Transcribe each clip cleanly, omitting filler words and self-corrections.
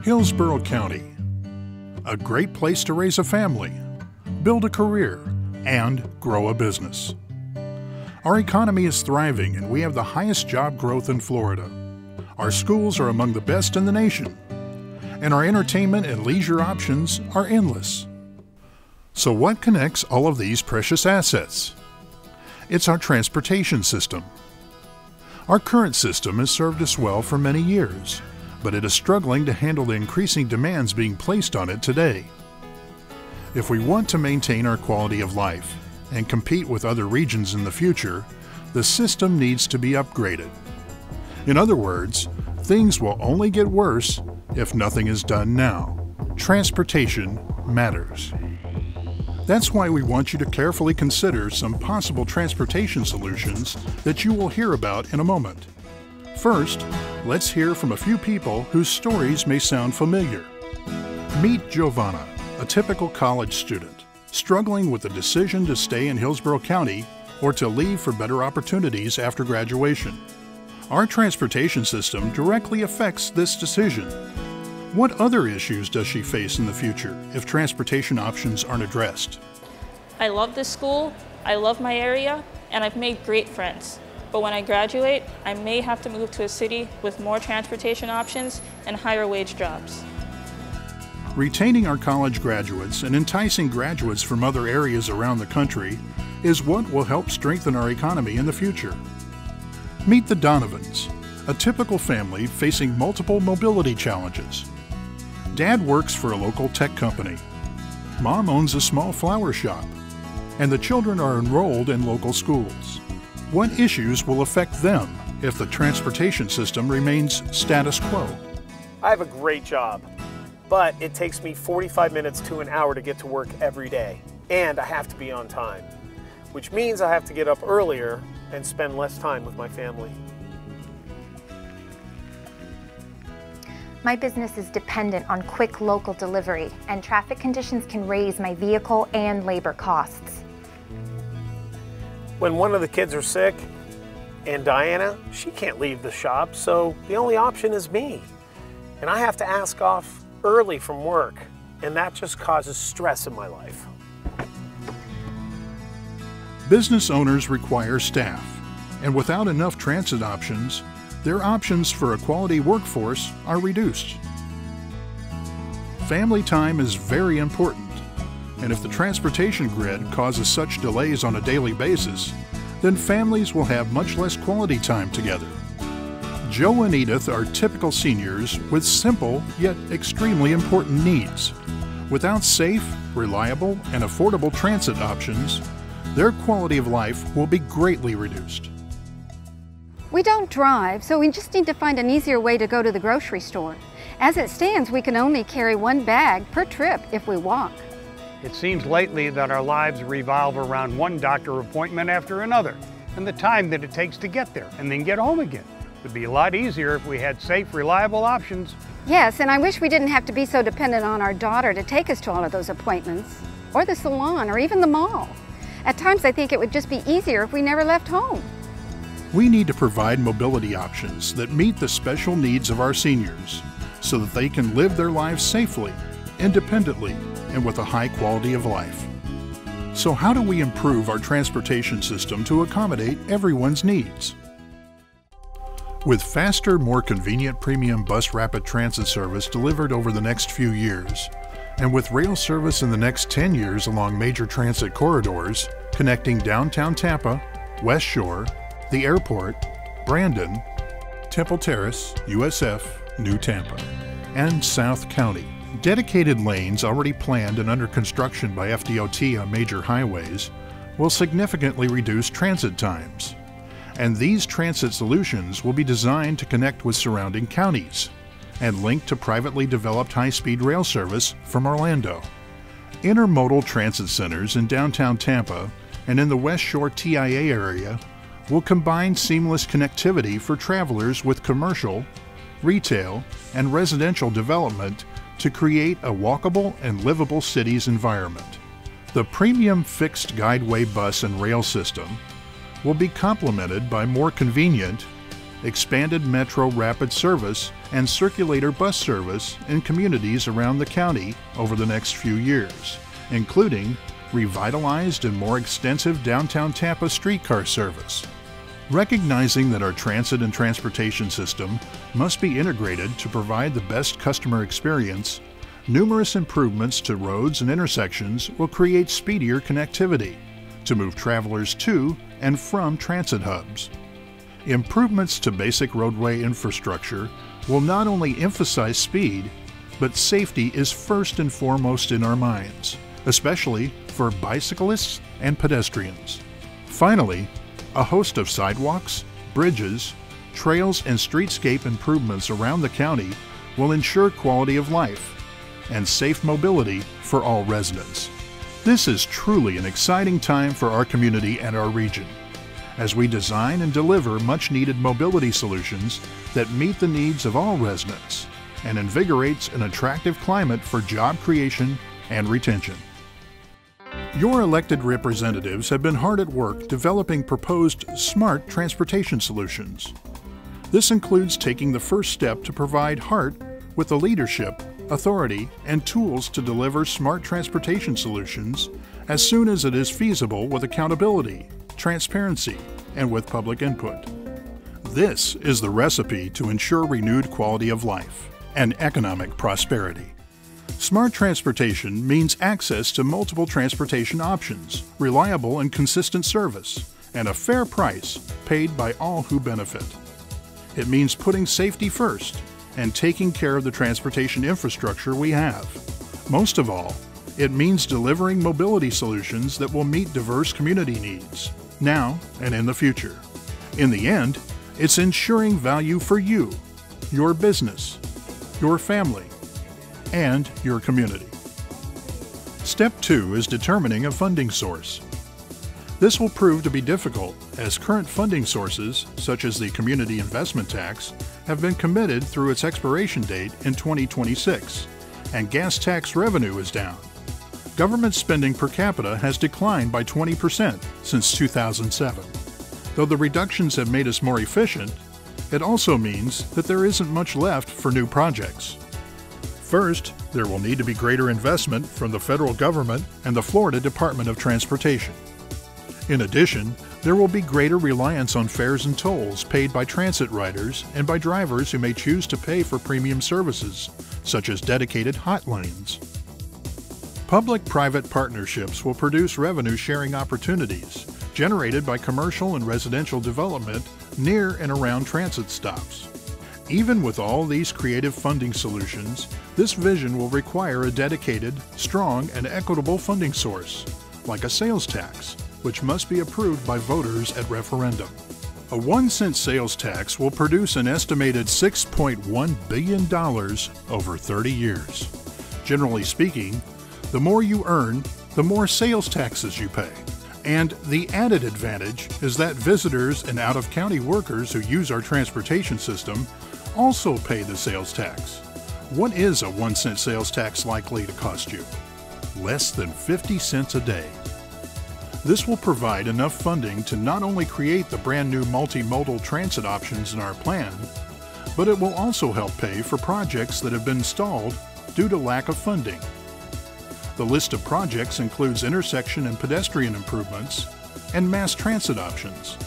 Hillsborough County. A great place to raise a family, build a career, and grow a business. Our economy is thriving and we have the highest job growth in Florida. Our schools are among the best in the nation. And our entertainment and leisure options are endless. So what connects all of these precious assets? It's our transportation system. Our current system has served us well for many years, but it is struggling to handle the increasing demands being placed on it today. If we want to maintain our quality of life and compete with other regions in the future, the system needs to be upgraded. In other words, things will only get worse if nothing is done now. Transportation matters. That's why we want you to carefully consider some possible transportation solutions that you will hear about in a moment. First, let's hear from a few people whose stories may sound familiar. Meet Giovanna, a typical college student, struggling with the decision to stay in Hillsborough County or to leave for better opportunities after graduation. Our transportation system directly affects this decision. What other issues does she face in the future if transportation options aren't addressed? I love this school, I love my area, and I've made great friends. But when I graduate, I may have to move to a city with more transportation options and higher wage jobs. Retaining our college graduates and enticing graduates from other areas around the country is what will help strengthen our economy in the future. Meet the Donovans, a typical family facing multiple mobility challenges. Dad works for a local tech company. Mom owns a small flower shop, and the children are enrolled in local schools. What issues will affect them if the transportation system remains status quo? I have a great job, but it takes me 45 minutes to an hour to get to work every day, and I have to be on time, which means I have to get up earlier and spend less time with my family. My business is dependent on quick local delivery, and traffic conditions can raise my vehicle and labor costs. When one of the kids are sick, and Diana, she can't leave the shop, so the only option is me. And I have to ask off early from work, and that just causes stress in my life. Business owners require staff, and without enough transit options, their options for a quality workforce are reduced. Family time is very important, and if the transportation grid causes such delays on a daily basis, then families will have much less quality time together. Joe and Edith are typical seniors with simple yet extremely important needs. Without safe, reliable, and affordable transit options, their quality of life will be greatly reduced. We don't drive, so we just need to find an easier way to go to the grocery store. As it stands, we can only carry one bag per trip if we walk. It seems lately that our lives revolve around one doctor appointment after another, and the time that it takes to get there and then get home again. It would be a lot easier if we had safe, reliable options. Yes, and I wish we didn't have to be so dependent on our daughter to take us to all of those appointments, or the salon, or even the mall. At times, I think it would just be easier if we never left home. We need to provide mobility options that meet the special needs of our seniors so that they can live their lives safely, independently, and with a high quality of life. So how do we improve our transportation system to accommodate everyone's needs? With faster, more convenient premium bus rapid transit service delivered over the next few years, and with rail service in the next 10 years along major transit corridors connecting downtown Tampa, West Shore, the airport, Brandon, Temple Terrace, USF, New Tampa, and South County. Dedicated lanes already planned and under construction by FDOT on major highways will significantly reduce transit times. And these transit solutions will be designed to connect with surrounding counties and link to privately developed high-speed rail service from Orlando. Intermodal transit centers in downtown Tampa and in the West Shore TIA area will combine seamless connectivity for travelers with commercial, retail, and residential development to create a walkable and livable cities environment. The premium fixed guideway bus and rail system will be complemented by more convenient expanded Metro rapid service and circulator bus service in communities around the county over the next few years, including revitalized and more extensive downtown Tampa streetcar service. Recognizing that our transit and transportation system must be integrated to provide the best customer experience, numerous improvements to roads and intersections will create speedier connectivity to move travelers to and from transit hubs. Improvements to basic roadway infrastructure will not only emphasize speed, but safety is first and foremost in our minds, especially for bicyclists and pedestrians. Finally, a host of sidewalks, bridges, trails, and streetscape improvements around the county will ensure quality of life and safe mobility for all residents. This is truly an exciting time for our community and our region, as we design and deliver much-needed mobility solutions that meet the needs of all residents and invigorates an attractive climate for job creation and retention. Your elected representatives have been hard at work developing proposed smart transportation solutions. This includes taking the first step to provide HART with the leadership, authority, and tools to deliver smart transportation solutions as soon as it is feasible with accountability, transparency, and with public input. This is the recipe to ensure renewed quality of life and economic prosperity. Smart transportation means access to multiple transportation options, reliable and consistent service, and a fair price paid by all who benefit. It means putting safety first and taking care of the transportation infrastructure we have. Most of all, it means delivering mobility solutions that will meet diverse community needs, now and in the future. In the end, it's ensuring value for you, your business, your family, and your community. Step 2 is determining a funding source. This will prove to be difficult as current funding sources, such as the Community Investment Tax, have been committed through its expiration date in 2026, and gas tax revenue is down. Government spending per capita has declined by 20% since 2007. Though the reductions have made us more efficient, it also means that there isn't much left for new projects. First, there will need to be greater investment from the federal government and the Florida Department of Transportation. In addition, there will be greater reliance on fares and tolls paid by transit riders and by drivers who may choose to pay for premium services, such as dedicated hotlines. Public-private partnerships will produce revenue-sharing opportunities generated by commercial and residential development near and around transit stops. Even with all these creative funding solutions, this vision will require a dedicated, strong, and equitable funding source, like a sales tax, which must be approved by voters at referendum. A 1-cent sales tax will produce an estimated $6.1 billion over 30 years. Generally speaking, the more you earn, the more sales taxes you pay. And the added advantage is that visitors and out-of-county workers who use our transportation system also pay the sales tax. What is a 1-cent sales tax likely to cost you? Less than 50 cents a day. This will provide enough funding to not only create the brand new multimodal transit options in our plan, but it will also help pay for projects that have been stalled due to lack of funding. The list of projects includes intersection and pedestrian improvements and mass transit options.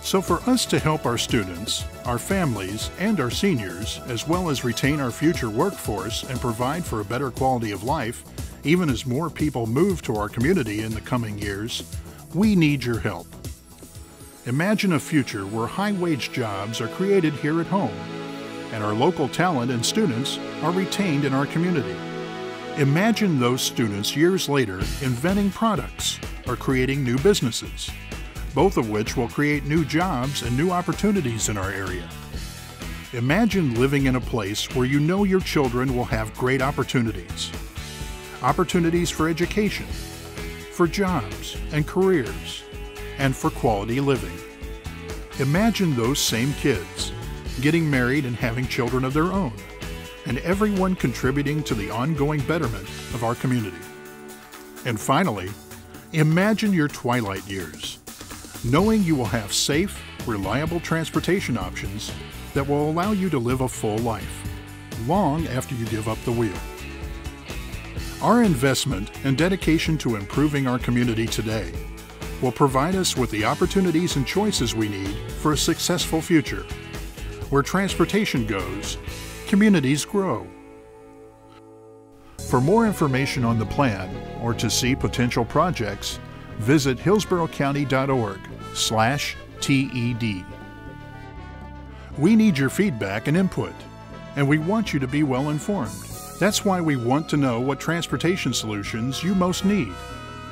So for us to help our students, our families, and our seniors, as well as retain our future workforce and provide for a better quality of life, even as more people move to our community in the coming years, we need your help. Imagine a future where high-wage jobs are created here at home, and our local talent and students are retained in our community. Imagine those students years later inventing products or creating new businesses, both of which will create new jobs and new opportunities in our area. Imagine living in a place where you know your children will have great opportunities. Opportunities for education, for jobs and careers, and for quality living. Imagine those same kids getting married and having children of their own, and everyone contributing to the ongoing betterment of our community. And finally, imagine your twilight years, knowing you will have safe, reliable transportation options that will allow you to live a full life, long after you give up the wheel. Our investment and dedication to improving our community today will provide us with the opportunities and choices we need for a successful future. Where transportation goes, communities grow. For more information on the plan or to see potential projects, visit hillsboroughcounty.org/TED. We need your feedback and input, and we want you to be well informed. That's why we want to know what transportation solutions you most need.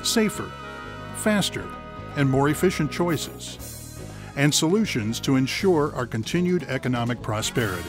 Safer, faster, and more efficient choices, and solutions to ensure our continued economic prosperity.